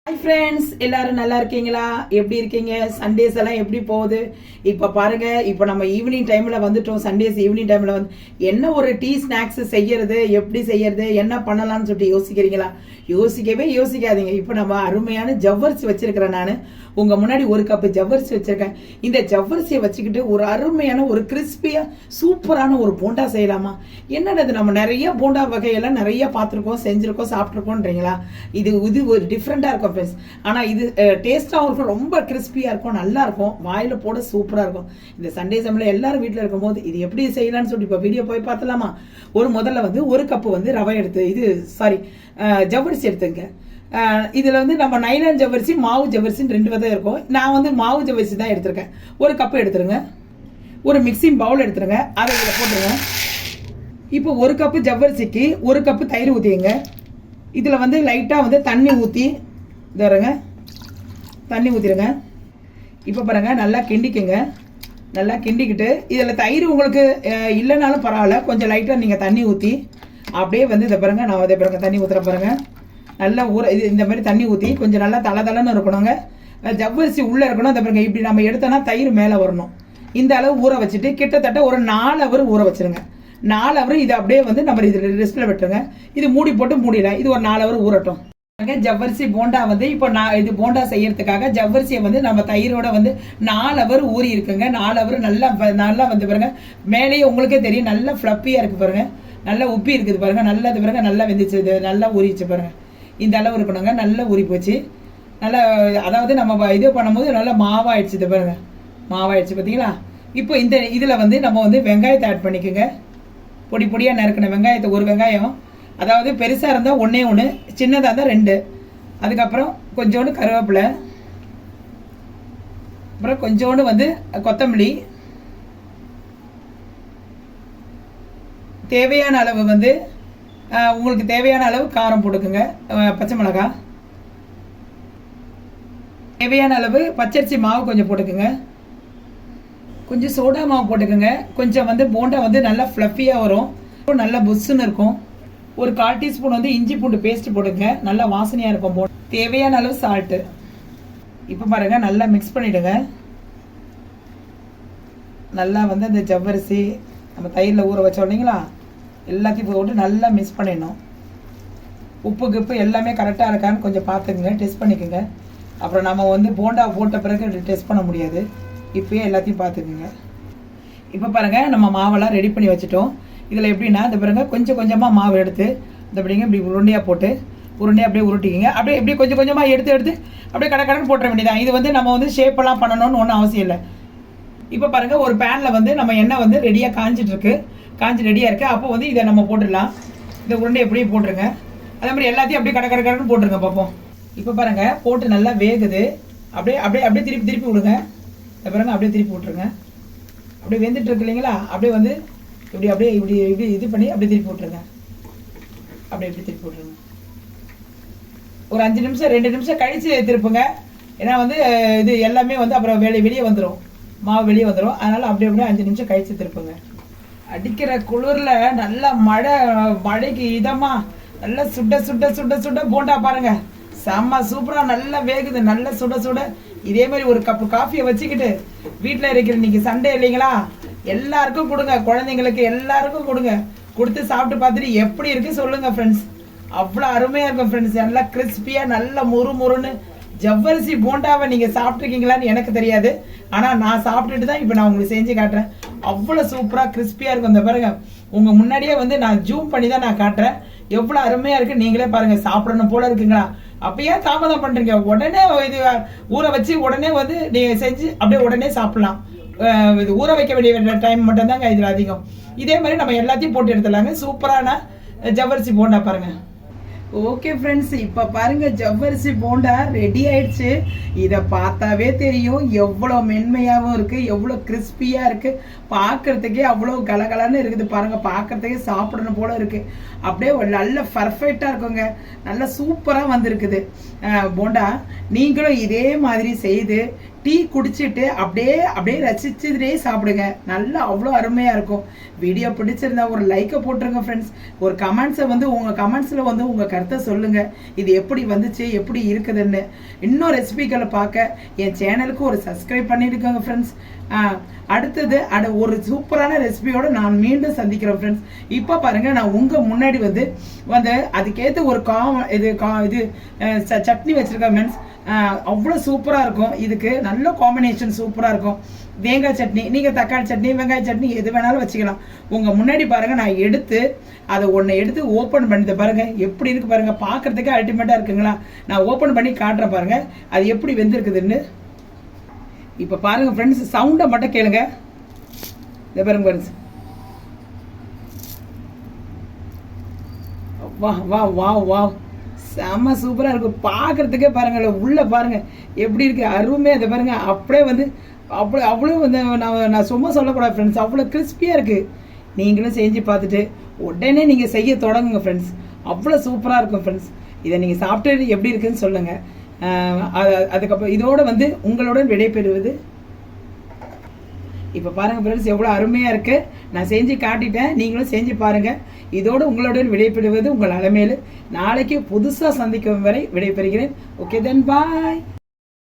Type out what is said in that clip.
Hi friends, எல்லாரும் நல்லா இருக்கீங்களா? எப்படி இருக்கீங்க? சண்டேஸ் எல்லாம் எப்படி போகுது? இப்போ பாருங்க, இப்போ நம்ம ஈவினிங் டைமில் வந்துட்டோம். சண்டேஸ் ஈவினிங் டைமில் வந்து என்ன ஒரு டீ ஸ்நாக்ஸ் செய்யறது, எப்படி செய்யறது, என்ன பண்ணலாம்னு சொல்லிட்டு யோசிக்கிறீங்களா? யோசிக்காதீங்க. இப்போ நம்ம அருமையான ஜவ்வரிசி வச்சிருக்கிறேன். நான் உங்க முன்னாடி ஒரு கப்பு ஜவ்வரிசி வச்சிருக்கேன். இந்த ஜவ்வரிசியை வச்சுக்கிட்டு ஒரு அருமையான ஒரு கிறிஸ்பியா சூப்பரான ஒரு போண்டா செய்யலாமா? என்னது, நம்ம நிறைய போண்டா வகையெல்லாம் நிறைய பார்த்துருக்கோம், செஞ்சிருக்கோம், சாப்பிட்ருக்கோன்றீங்களா? இது ஒரு டிஃப்ரெண்டா இருக்கும் ஃப்ரெண்ட்ஸ். ஆனா இது டேஸ்டாகவும் இருக்கும், ரொம்ப கிறிஸ்பியா இருக்கும், நல்லா இருக்கும், வாயில போட சூப்பரா இருக்கும். இந்த சண்டே சமையல் எல்லாரும் வீட்டில் இருக்கும் போது இது எப்படி செய்யலாம்னு சொல்லிட்டு இப்போ வீடியோ போய் பார்த்தலாமா? முதல்ல வந்து ஒரு கப்பு வந்து ரவை எடுத்து ஜவ்வரிசி எடுத்துங்க. இதுல வந்து நம்ம நைலான் ஜவ்வரிசி, மாவு ஜவ்வரிசின்னு ரெண்டு விதம் இருக்கும். நான் வந்து மாவு ஜவ்வரிசி தான் எடுத்திருக்கேன். ஒரு கப்பு எடுத்துருங்க. ஒரு மிக்சிங் பவுல் எடுத்துருங்க, அதை இதில் போட்டுருங்க. இப்போ ஒரு கப்பு ஜவ்வரிசிக்கு ஒரு கப்பு தயிர் ஊற்றிங்க. இதில் வந்து லைட்டாக வந்து தண்ணி ஊற்றி தண்ணி ஊற்றிடுங்க. இப்போ பாருங்க, நல்லா கிண்டிக்குங்க. நல்லா கிண்டிக்கிட்டு இதில் தயிர் உங்களுக்கு இல்லைனாலும் பரவாயில்ல, கொஞ்சம் லைட்டாக நீங்கள் தண்ணி ஊற்றி அப்படியே வந்து இதை பாருங்க, நான் இதை பாருங்க தண்ணி ஊற்றுற பாருங்க. நல்லா இந்த மாதிரி தண்ணி ஊற்றி கொஞ்சம் நல்லா தளன்னு இருக்கணுங்க. ஜவ்வரிசி உள்ளே இருக்கணும். அதை பாருங்க, இப்படி நம்ம எடுத்தோன்னா தயிர் மேலே வரணும். இந்த அளவு ஊற வச்சுட்டு கிட்டத்தட்ட ஒரு 4 ஹவர் ஊற வச்சிருங்க. 4 ஹவர் இதை அப்படியே வந்து நம்ம இதில் ரெஸ்ட்டில் விட்டுருங்க. இது மூடி போட்டு மூடிடலாம். இது ஒரு 4 ஹவர் ஊறட்டும். ஜவ்வரிசி போண்டா வந்து இப்போ நான் இது போண்டா செய்யறதுக்காக ஜவ்வரிசியை வந்து நம்ம தயிரோட வந்து 4 ஹவர் ஊறி இருக்குங்க. 4 ஹவர் நல்லா வந்து பாருங்க, மேலேயே உங்களுக்கே தெரியும், நல்லா ஃப்ளப்பியாக இருக்கு பாருங்க, நல்லா உப்பி இருக்குது பாருங்க, நல்லா இது பாருங்க, நல்லா வெந்துச்சு, இது நல்லா ஊறிச்சு பாருங்க. இந்த அளவு இருக்கணுங்க. நல்லா ஊறி போச்சு. நல்லா அதாவது நம்ம இது பண்ணும்போது நல்லா மாவாயிடுச்சு. இது பாருங்க, மாவாயிடுச்சு பார்த்தீங்களா? இப்போ இந்த இதில் வந்து நம்ம வந்து வெங்காயத்தை ஆட் பண்ணிக்கோங்க. பொடி பொடியாக நறுக்கின வெங்காயத்தை, ஒரு வெங்காயம், அதாவது பெருசாக இருந்தால் 1, சின்னதாக இருந்தால் 2. அதுக்கப்புறம் கொஞ்சோண்டு கருவேப்பிலை, அப்புறம் கொஞ்சோண்டு வந்து கொத்தமல்லி, தேவையான அளவு வந்து உங்களுக்கு தேவையான அளவு காரம் போட்டுக்குங்க. பச்சை மிளகாய், தேவையான அளவு பச்சரிசி மாவு கொஞ்சம் போட்டுக்குங்க. கொஞ்சம் சோடா மாவு போட்டுக்குங்க. கொஞ்சம் வந்து போண்டா வந்து நல்லா ஃப்ளஃபியாக வரும், நல்லா புஷ்ஷுன்னு இருக்கும். ஒரு 1/4 டீஸ்பூன் வந்து இஞ்சி பூண்டு பேஸ்ட் போட்டுங்க, நல்லா வாசனையாக இருக்கும். தேவையான அளவு சால்ட்டு. இப்போ பாருங்க, நல்லா மிக்ஸ் பண்ணிவிடுங்க. நல்லா வந்து அந்த ஜவ்வரிசி நம்ம தயிரில் ஊற வச்சோம் இல்லைங்களா, எல்லாத்தையும் போட்டு நல்லா மிக்ஸ் பண்ணிடணும். உப்பு கிப்பு எல்லாமே கரெக்டாக இருக்கான்னு கொஞ்சம் பார்த்துக்குங்க, டெஸ்ட் பண்ணிக்கோங்க. அப்புறம் நம்ம வந்து போண்டா போட்ட பிறகு டெஸ்ட் பண்ண முடியாது, இப்போயே எல்லாத்தையும் பார்த்துக்குங்க. இப்போ பாருங்கள், நம்ம மாவெல்லாம் ரெடி பண்ணி வச்சுட்டோம். இதில் எப்படின்னா, இந்த பாருங்க, கொஞ்சம் கொஞ்சமாக மாவு எடுத்து இந்த அப்படிங்க இப்படி உருண்டையாக போட்டு அப்படியே உருட்டிக்கிங்க. அப்படியே இப்படி கொஞ்சம் கொஞ்சமாக எடுத்து அப்படியே கடற்கடன்னு போட்டுற வேண்டியதான். இது வந்து நம்ம வந்து ஷேப்பெல்லாம் பண்ணணும்னு ஒன்றும் அவசியம் இல்லை. இப்போ பாருங்கள், ஒரு பேனில் வந்து நம்ம எண்ணெய் வந்து ரெடியாக காஞ்சி ரெடியாக இருக்குது. அப்போ வந்து இதை நம்ம போட்டுடலாம். இந்த உருண்டை எப்படியே போட்டுருங்க. அதே மாதிரி எல்லாத்தையும் அப்படியே கடற்கடன்னு போட்டுருங்க பார்ப்போம். இப்போ பாருங்கள், போட்டு நல்லா வேகுது. அப்படியே திருப்பி விடுங்க. இதை பாருங்க, அப்படியே திருப்பி விட்டுருங்க. அப்படியே வெந்துட்டு இருக்கு இல்லைங்களா, அப்படியே வந்து இப்படி இது பண்ணி அப்படியே திருப்பி விட்டுருங்க. அப்படியே திருப்பி விட்டுருங்க. ஒரு 5 நிமிஷம் 2 நிமிஷம் கழிச்சு திருப்புங்க. ஏன்னா வந்து இது எல்லாமே வந்து அப்புறம் வெளியே வந்துடும், மாவு வெளியே வந்துடும். அதனால அப்படியே 5 நிமிஷம் கழிச்சு திருப்புங்க. அடிக்கிற குளிர்ல நல்லா மழைக்கு இதமா நல்லா சுட போண்டா பாருங்க, செம்ம சூப்பரா நல்லா வேகுது, நல்லா சுட. இதே மாதிரி ஒரு கப்பு காஃபியை வச்சுக்கிட்டு வீட்டில் இருக்கிற இன்னைக்கு சண்டே இல்லைங்களா, எல்லாருக்கும் கொடுங்க, குழந்தைங்களுக்கு எல்லாருக்கும் கொடுத்து சாப்பிட்டு பார்த்துட்டு எப்படி இருக்கு சொல்லுங்க ஃப்ரெண்ட்ஸ். அவ்வளோ அருமையா இருக்கும் ஃப்ரெண்ட்ஸ். நல்லா கிறிஸ்பியா நல்லா முறுன்னு ஜவ்வரிசி போண்டாவை நீங்க சாப்பிட்ருக்கீங்களான்னு எனக்கு தெரியாது, ஆனா நான் சாப்பிட்டுட்டு தான் இப்போ நான் உங்களுக்கு செஞ்சு காட்டுறேன். அவ்வளோ சூப்பரா கிறிஸ்பியா இருக்கும். இந்த பாருங்க, உங்க முன்னாடியே வந்து நான் ஜூம் பண்ணி தான் நான் காட்டுறேன். எவ்வளவு அருமையா இருக்கு, நீங்களே பாருங்க. சாப்பிடணும் போல இருக்குங்களா? அப்பயே தாமதம் பண்றீங்க, உடனே இது ஊற வச்சு உடனே வந்து நீங்க செஞ்சு அப்படியே உடனே சாப்பிடலாம். இது ஊற வைக்க வேண்டிய டைம் மட்டும் தாங்க இதுல அதிகம். இதே மாதிரி நம்ம எல்லாத்தையும் போட்டு எடுத்துடலாங்க. சூப்பரான ஜவ்வரிசி போண்டா பாருங்க. ஓகே ஃப்ரெண்ட்ஸ், இப்போ பாருங்க, ஜவ்வரிசி போண்டா ரெடி ஆயிடுச்சு. இதை பார்த்தாவே தெரியும் எவ்வளோ மென்மையாகவும் இருக்குது, எவ்வளோ கிறிஸ்பியாக இருக்குது, பார்க்கறதுக்கே அவ்வளோ கலகலன்னு இருக்குது பாருங்க. பார்க்கறதுக்கே சாப்பிடணும் போல இருக்குது. அப்படியே நல்ல பர்ஃபெக்டாக இருக்குங்க, நல்லா சூப்பராக வந்திருக்குது போண்டா. நீங்களும் இதே மாதிரி செய்து டீ குடிச்சிட்டு அப்படியே ரசிச்சுட்டே சாப்பிடுங்க. நல்லா அவ்வளோ அருமையாக இருக்கும். வீடியோ பிடிச்சிருந்தா ஒரு லைக்கை போட்டுருங்க ஃப்ரெண்ட்ஸ். ஒரு கமெண்ட்ஸை வந்து உங்கள் கமெண்ட்ஸில் வந்து உங்கள் கருத்தை சொல்லுங்க. இது எப்படி வந்துச்சு, எப்படி இருக்குதுன்னு. இன்னும் ரெசிபிகளை பார்க்க என் சேனலுக்கு ஒரு சப்ஸ்கிரைப் பண்ணிருக்கோங்க ஃப்ரெண்ட்ஸ். அடுத்தது ஒரு சூப்பரான ரெசிபியோட நான் மீண்டும் சந்திக்கிறேன் ஃப்ரெண்ட்ஸ். இப்போ பாருங்க, நான் உங்க முன்னாடி வந்து அதுக்கேற்ற ஒரு இது சட்னி வச்சிருக்கேன் ஃப்ரெண்ட்ஸ். அவ்வளோ சூப்பராக இருக்கும். இதுக்கு நல்ல காம்பினேஷன் சூப்பராக இருக்கும். தேங்காய் சட்னி, நீங்கள் தக்காளி சட்னி, வெங்காய சட்னி எது வேணாலும் வச்சுக்கலாம். உங்கள் முன்னாடி பாருங்கள், நான் அதை எடுத்து ஓப்பன் பண்ணி பாருங்கள் எப்படி இருக்குது பாருங்கள். பார்க்குறதுக்கே அல்டிமேட்டாக இருக்குங்களா? நான் ஓப்பன் பண்ணி காட்டுறேன் பாருங்கள் அது எப்படி வெந்திருக்குதுன்னு. இப்போ பாருங்கள் ஃப்ரெண்ட்ஸ், சவுண்டை மட்டும் கேளுங்க. இதை பாருங்க ஃப்ரெண்ட்ஸ், வா வா வா வா, செம்ம சூப்பராக இருக்கும். பார்க்குறதுக்கே பாருங்கள், உள்ளே பாருங்கள் எப்படி இருக்குது, அருமையாக. அதை பாருங்கள், அப்படியே அவ்வளோ நான் சும்மா சொல்லக்கூடாது ஃப்ரெண்ட்ஸ், அவ்வளோ கிறிஸ்பியாக இருக்குது. நீங்களும் செஞ்சு பார்த்துட்டு உடனே நீங்கள் செய்ய தொடங்குங்க ஃப்ரெண்ட்ஸ். அவ்வளோ சூப்பராக இருக்கும் ஃப்ரெண்ட்ஸ். இதை நீங்கள் சாப்பிட்டு எப்படி இருக்குன்னு சொல்லுங்கள். அதுக்கப்புறம் இதோட உங்களுடன் விடைபெறுவது. இப்போ பாருங்கள் ஃப்ரெண்ட்ஸ், எவ்வளோ அருமையாக இருக்குது. நான் செஞ்சு காட்டிட்டேன், நீங்களும் செஞ்சு பாருங்கள். இதோடு உங்களுடன் விடைபெறுவது உங்கள் அலமேலு. நாளைக்கு புதுசாக சந்திக்கும் வரை விடைபெறுகிறேன். ஓகே தென், பாய்.